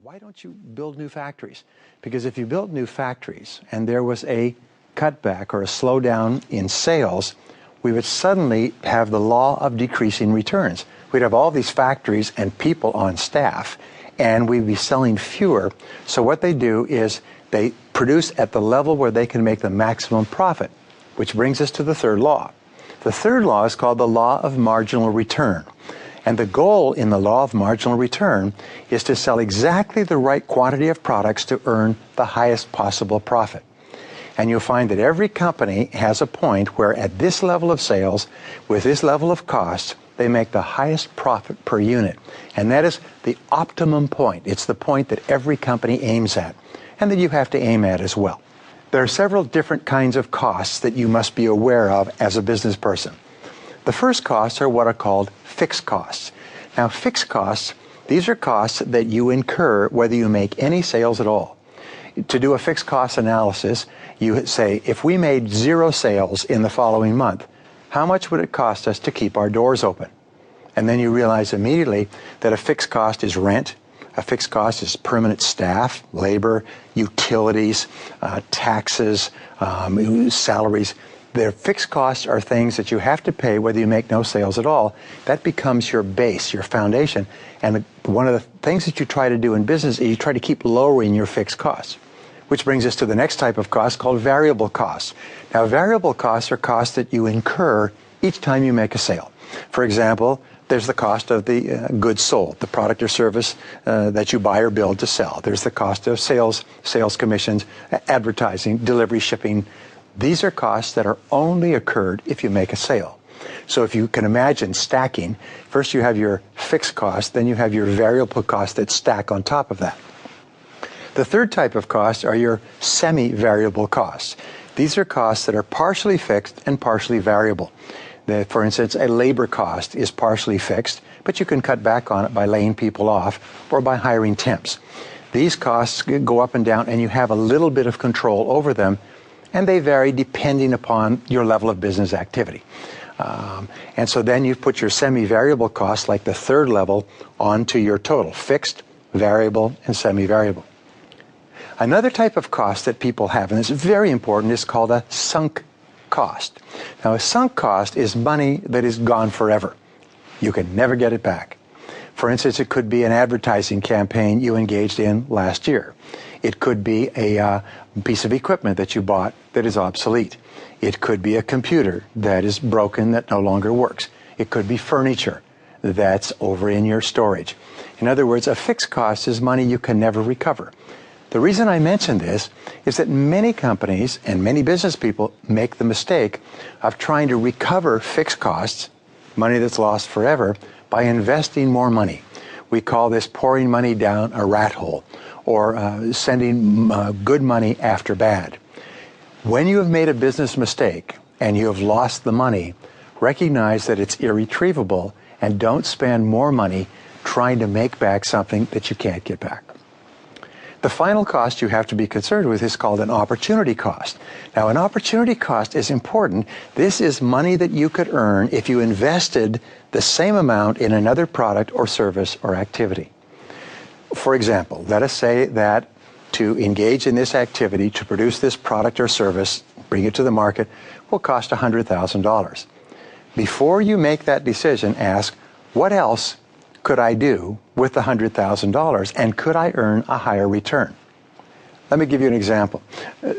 why don't you build new factories? Because if you built new factories and there was a cutback or a slowdown in sales, we would suddenly have the law of decreasing returns. We'd have all these factories and people on staff, and we'd be selling fewer. So what they do is they produce at the level where they can make the maximum profit, which brings us to the third law. The third law is called the law of marginal return. And the goal in the law of marginal return is to sell exactly the right quantity of products to earn the highest possible profit. And you'll find that every company has a point where at this level of sales, with this level of cost, they make the highest profit per unit. And that is the optimum point. It's the point that every company aims at, and that you have to aim at as well. There are several different kinds of costs that you must be aware of as a business person. The first costs are what are called fixed costs. Now, fixed costs, these are costs that you incur whether you make any sales at all. To do a fixed cost analysis, you say, if we made 0 sales in the following month, how much would it cost us to keep our doors open? And then you realize immediately that a fixed cost is rent, a fixed cost is permanent staff, labor, utilities, taxes, salaries. Their fixed costs are things that you have to pay whether you make no sales at all. That becomes your base, your foundation. And one of the things that you try to do in business is you try to keep lowering your fixed costs. Which brings us to the next type of cost called variable costs. Now, variable costs are costs that you incur each time you make a sale. For example, there's the cost of the goods sold, the product or service that you buy or build to sell. There's the cost of sales commissions, advertising, delivery, shipping. These are costs that are only incurred if you make a sale. So if you can imagine stacking, first you have your fixed cost, then you have your variable costs that stack on top of that. The third type of costs are your semi-variable costs. These are costs that are partially fixed and partially variable. For instance, a labor cost is partially fixed, but you can cut back on it by laying people off or by hiring temps. These costs go up and down, and you have a little bit of control over them, and they vary depending upon your level of business activity. And so then you put your semi-variable costs, like the third level, onto your total, fixed, variable, and semi-variable. Another type of cost that people have, and it's very important, is called a sunk cost. Now, a sunk cost is money that is gone forever. You can never get it back. For instance, it could be an advertising campaign you engaged in last year. It could be a piece of equipment that you bought that is obsolete. It could be a computer that is broken that no longer works. It could be furniture that's over in your storage. In other words, a fixed cost is money you can never recover. The reason I mention this is that many companies and many business people make the mistake of trying to recover fixed costs, money that's lost forever, by investing more money. We call this pouring money down a rat hole, or sending good money after bad. When you have made a business mistake and you have lost the money, recognize that it's irretrievable and don't spend more money trying to make back something that you can't get back. The final cost you have to be concerned with is called an opportunity cost. Now, an opportunity cost is important. This is money that you could earn if you invested the same amount in another product or service or activity. For example, let us say that to engage in this activity, to produce this product or service, bring it to the market, will cost $100,000. Before you make that decision, ask, what else could I do with the $100,000, and could I earn a higher return? Let me give you an example.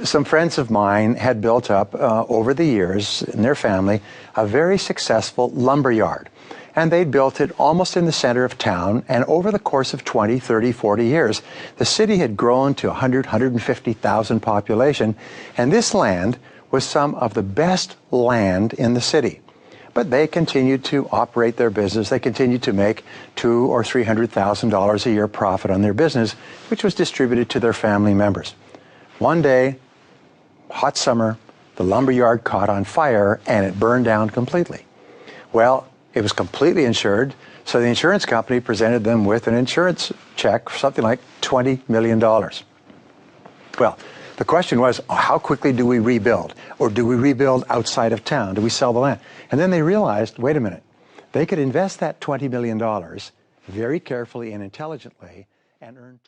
Some friends of mine had built up over the years in their family a very successful lumber yard. And they'd built it almost in the center of town, and over the course of 20, 30, 40 years, the city had grown to 100, 150,000 population, and this land was some of the best land in the city. But they continued to operate their business. They continued to make $200,000 or $300,000 a year profit on their business, which was distributed to their family members. One day, hot summer, the lumberyard caught on fire and it burned down completely. Well, it was completely insured, so the insurance company presented them with an insurance check for something like $20 million. Well, the question was, how quickly do we rebuild? Or do we rebuild outside of town? Do we sell the land? And then they realized, wait a minute, they could invest that $20 million very carefully and intelligently and earn